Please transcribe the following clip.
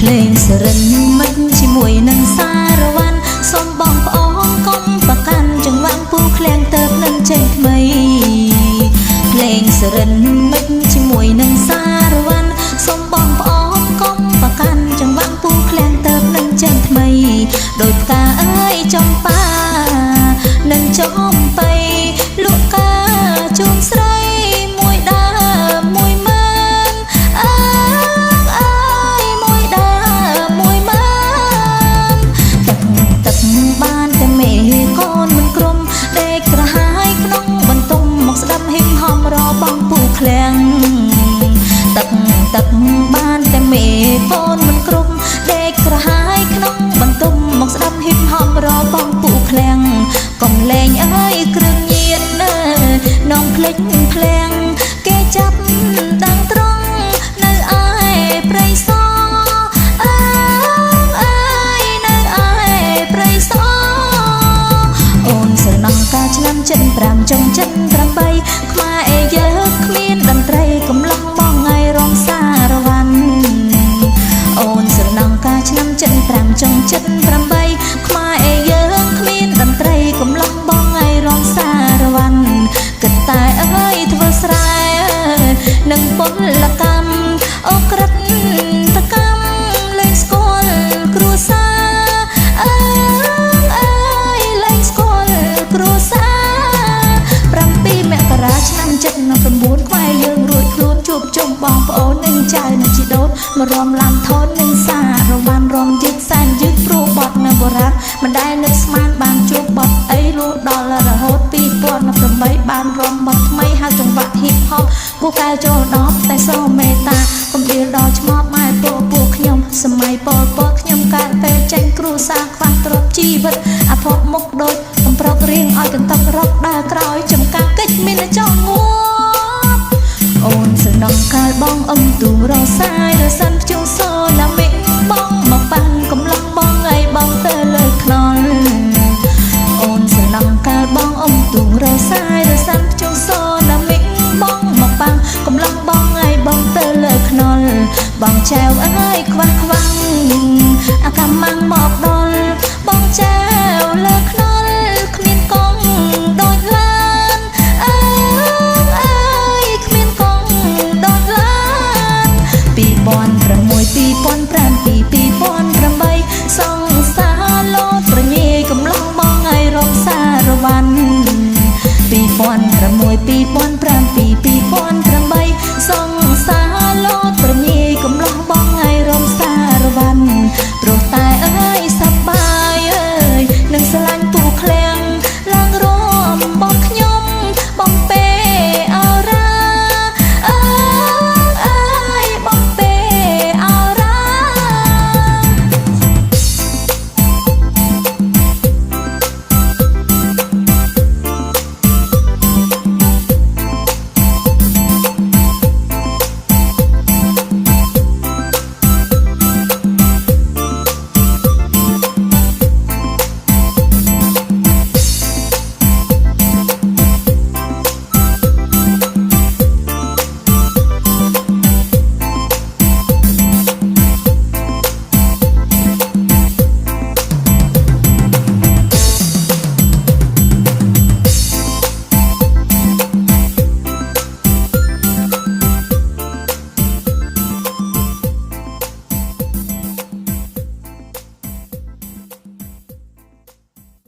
เพลงสรินมันជាមួយនឹងសារវ័នសូមបងប្អូនកុំប្រកាន់ចង្វាក់ពូឃ្លាំងទៅនឹងចេញថ្មីភ្លេងសរិនមិនជាមួយនឹងសារវ័នសូមបងប្អូនកុំប្រកាន់ចង្វាក់ពូឃ្លាំងទៅនឹងចេញថ្មីដោយផ្កាអើយចំប៉ានឹងចំបៃលក់កាជូនស្រីមួយដើមមួយម៉ានអើយមួយដើមមួយម៉ានទឹកបានតែមេកូនមិនក្រុមដេកក្រហាយក្នុងបន្ទុំមកស្ដាប់ហ៊ីបហំរបងពូឃ្លាំងទឹកបានតែមេកូនមិនក្រុមដេកក្រហាយក្នុងបន្ទុំមកស្ដាប់ហ៊ីបហំរបងពូឃ្លាំងកុំលែងអើយគ្រឿងញៀននងភ្លេចភ្លាំងគេចាប់ដាំងត្រង់នៅឯព្រៃសអើយនៅឯព្រៃសអូនស្រណងការឆ្នាំចិន5ចុងចិន8ខ្មែរអេយើងគ្មានតន្ត្រីកំឡុងបងថ្ងៃរងសារវ័នអូនស្រណងការឆ្នាំចិន5ចុងចិន8ខ្មែរអេយើងគ្មានតន្ត្រីកំឡុងបងថ្ងៃរងសារវ័នគិតតែអើយធ្វើស្រែនឹងពលកម្មអូក្រិតតកម្មលេងស្គាល់គ្រួសារអើយលេងស្គាល់គ្រួសារ7មករាឆ្នាំ79ខ្មែរយើងរួចខ្លួនជួបជុំបងប្អូននឹងចៅនឹងជីដូនមករំឡាំថននឹងសារវ័នរំយឺតសែនយឺតព្រោះបត់នៅបុរាណមិនដែលនឹកស្មានបានជួបបត់អីលួដល់រហូត2018បានរំបត់ថ្មីហៅចង្វាក់ហ៊ីបហបពូកែចូលដល់តែសូមមេត្តាកុំដៀលដល់ឆ្មបម៉ែពួកខ្ញុំសម័យពលពតខ្ញុំកើតពេលចេញគ្រូសាខ្វះទ្រព្យជីវិតអភ័ព្វមុខដូចកំប្រុករៀងឲ្យកន្តឹករកដើរក្រោយចំការកិច្ចមានចង់ងួបអូនសំណងកាលបងអ៊ំទូរសាយរសិនភ្ជុំសូណាមិបងមកប៉ាំងកំឡុងបងអីបងទៅលើខ្នល់អូនសំណងកាលបងអ៊ំទូរសាយរសិនភ្ជុំសូណាមិបងមកប៉ាំងកំឡុងបងអីបងទៅលើខ្នល់បងចែវអើយខ្វះខ្វាំងអាកាម៉ាំងមកដល់បងចែវលើខ្នល់គ្មានកងដូចឡានអើយគ្មានកងដូចឡាន2006 2007 2008